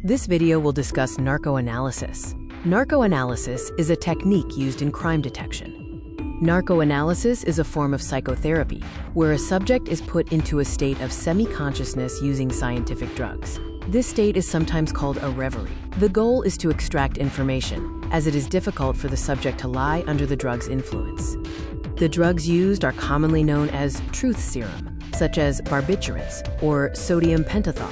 This video will discuss narco-analysis. Narco-analysis is a technique used in crime detection. Narco-analysis is a form of psychotherapy where a subject is put into a state of semi-consciousness using scientific drugs. This state is sometimes called a reverie. The goal is to extract information, as it is difficult for the subject to lie under the drug's influence. The drugs used are commonly known as truth serum, such as barbiturates or sodium pentothal.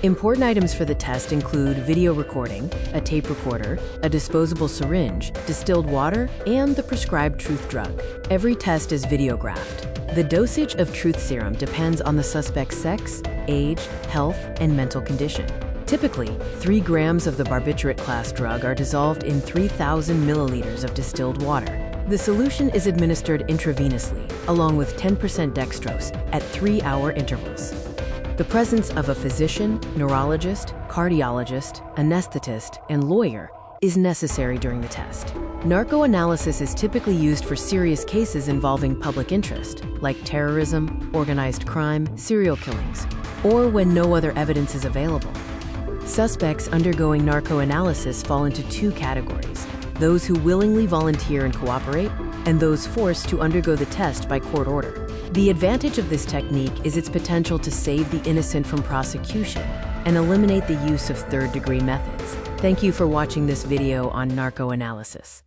Important items for the test include video recording, a tape recorder, a disposable syringe, distilled water, and the prescribed truth drug. Every test is videographed. The dosage of truth serum depends on the suspect's sex, age, health, and mental condition. Typically, 3 grams of the barbiturate class drug are dissolved in 3,000 milliliters of distilled water. The solution is administered intravenously, along with 10% dextrose at 3-hour intervals. The presence of a physician, neurologist, cardiologist, anesthetist, and lawyer is necessary during the test. Narco-analysis is typically used for serious cases involving public interest, like terrorism, organized crime, serial killings, or when no other evidence is available. Suspects undergoing narco-analysis fall into 2 categories: those who willingly volunteer and cooperate, and those forced to undergo the test by court order. The advantage of this technique is its potential to save the innocent from prosecution and eliminate the use of third-degree methods. Thank you for watching this video on narco-analysis.